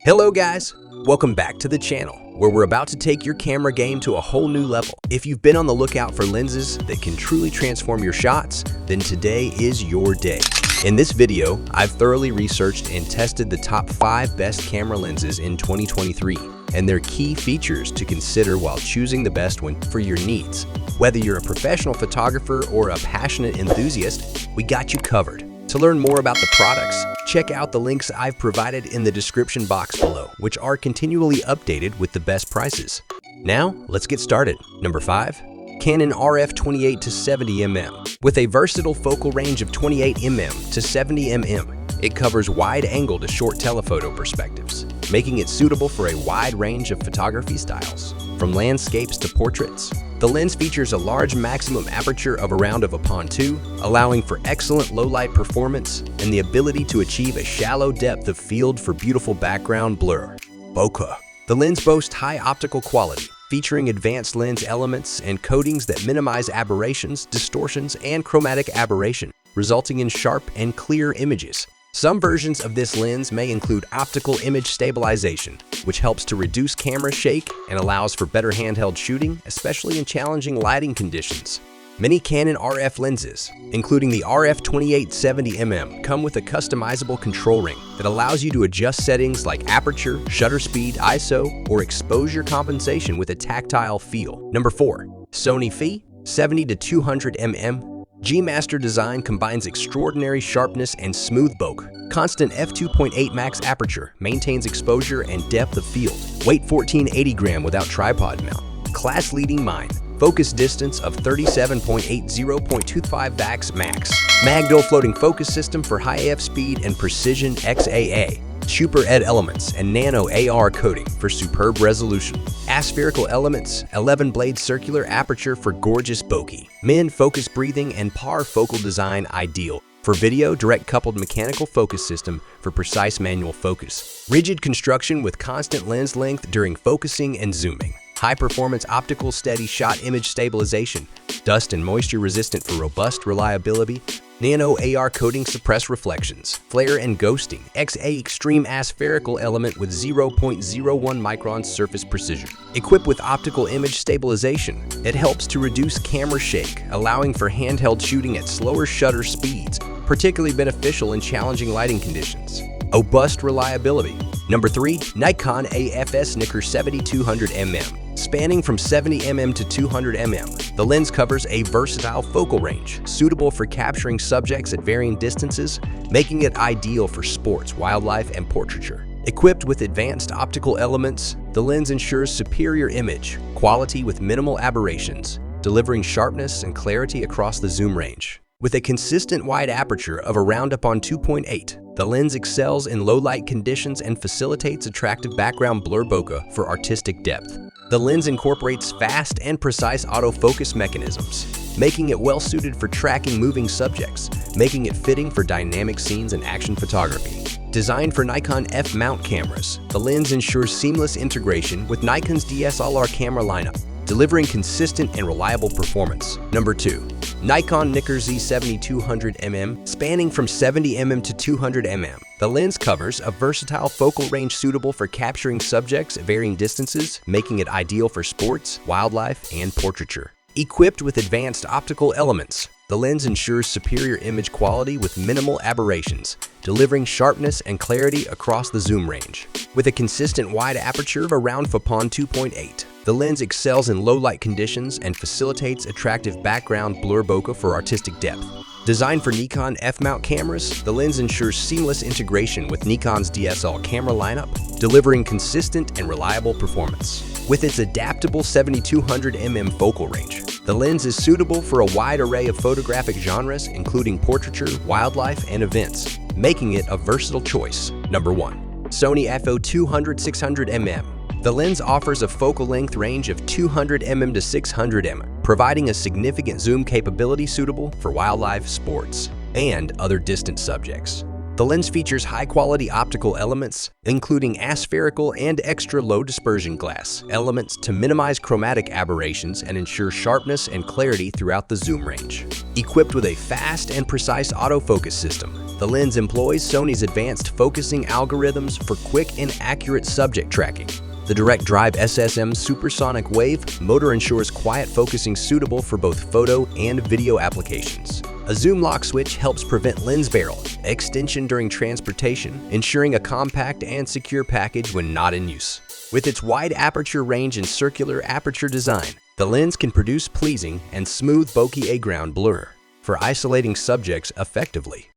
Hello guys, welcome back to the channel, where we're about to take your camera game to a whole new level. If you've been on the lookout for lenses that can truly transform your shots, then today is your day. In this video, I've thoroughly researched and tested the top 5 best camera lenses in 2023 and their key features to consider while choosing the best one for your needs. Whether you're a professional photographer or a passionate enthusiast, we got you covered. To learn more about the products, check out the links I've provided in the description box below, which are continually updated with the best prices. Now, let's get started. Number 5. Canon RF 28-70mm. With a versatile focal range of 28mm to 70mm, it covers wide-angle to short telephoto perspectives, making it suitable for a wide range of photography styles, from landscapes to portraits. The lens features a large maximum aperture of around 1.2, allowing for excellent low-light performance and the ability to achieve a shallow depth of field for beautiful background blur. Bokeh. The lens boasts high optical quality, featuring advanced lens elements and coatings that minimize aberrations, distortions, and chromatic aberration, resulting in sharp and clear images. Some versions of this lens may include optical image stabilization, which helps to reduce camera shake and allows for better handheld shooting, especially in challenging lighting conditions. Many Canon RF lenses, including the RF 28-70mm, come with a customizable control ring that allows you to adjust settings like aperture, shutter speed, ISO, or exposure compensation with a tactile feel. Number 4. Sony FE 70-200mm. G-Master design combines extraordinary sharpness and smooth bokeh. Constant f2.8 max aperture maintains exposure and depth of field. Weight 1480 gram without tripod mount. Class-leading mind. Focus distance of 37.80.25 vax max. Mag-dual floating focus system for high AF speed and precision XAA. Super Ed elements and nano AR coating for superb resolution. Aspherical elements, 11-blade circular aperture for gorgeous bokeh. Min focus breathing and par focal design ideal for video, direct coupled mechanical focus system for precise manual focus. Rigid construction with constant lens length during focusing and zooming. High-performance optical steady shot image stabilization, dust and moisture resistant for robust reliability, nano AR coating suppress reflections, flare and ghosting, XA extreme aspherical element with 0.01 micron surface precision. Equipped with optical image stabilization, it helps to reduce camera shake, allowing for handheld shooting at slower shutter speeds, particularly beneficial in challenging lighting conditions. Robust reliability. Number 3. Nikon AFS NIKKOR 70-200mm. Spanning from 70mm to 200mm, the lens covers a versatile focal range, suitable for capturing subjects at varying distances, making it ideal for sports, wildlife, and portraiture. Equipped with advanced optical elements, the lens ensures superior image quality with minimal aberrations, delivering sharpness and clarity across the zoom range. With a consistent wide aperture of around 2.8, the lens excels in low-light conditions and facilitates attractive background blur bokeh for artistic depth. The lens incorporates fast and precise autofocus mechanisms, making it well-suited for tracking moving subjects, making it fitting for dynamic scenes and action photography. Designed for Nikon F mount cameras, the lens ensures seamless integration with Nikon's DSLR camera lineup, delivering consistent and reliable performance. Number 2. Nikon NIKKOR Z 70-200mm. Spanning from 70mm to 200mm, the lens covers a versatile focal range suitable for capturing subjects at varying distances, making it ideal for sports, wildlife, and portraiture. Equipped with advanced optical elements, the lens ensures superior image quality with minimal aberrations, delivering sharpness and clarity across the zoom range. With a consistent wide aperture of around 2.8, the lens excels in low-light conditions and facilitates attractive background blur bokeh for artistic depth. Designed for Nikon F-mount cameras, the lens ensures seamless integration with Nikon's DSLR camera lineup, delivering consistent and reliable performance. With its adaptable 70-200mm focal range, the lens is suitable for a wide array of photographic genres, including portraiture, wildlife, and events, making it a versatile choice. Number 1. Sony FE 200-600mm. The lens offers a focal length range of 200mm to 600mm, providing a significant zoom capability suitable for wildlife, sports, and other distant subjects. The lens features high-quality optical elements, including aspherical and extra low dispersion glass elements to minimize chromatic aberrations and ensure sharpness and clarity throughout the zoom range. Equipped with a fast and precise autofocus system, the lens employs Sony's advanced focusing algorithms for quick and accurate subject tracking. The direct drive SSM supersonic wave motor ensures quiet focusing suitable for both photo and video applications. A zoom lock switch helps prevent lens barrel extension during transportation, ensuring a compact and secure package when not in use. With its wide aperture range and circular aperture design, the lens can produce pleasing and smooth bokeh ground blur for isolating subjects effectively.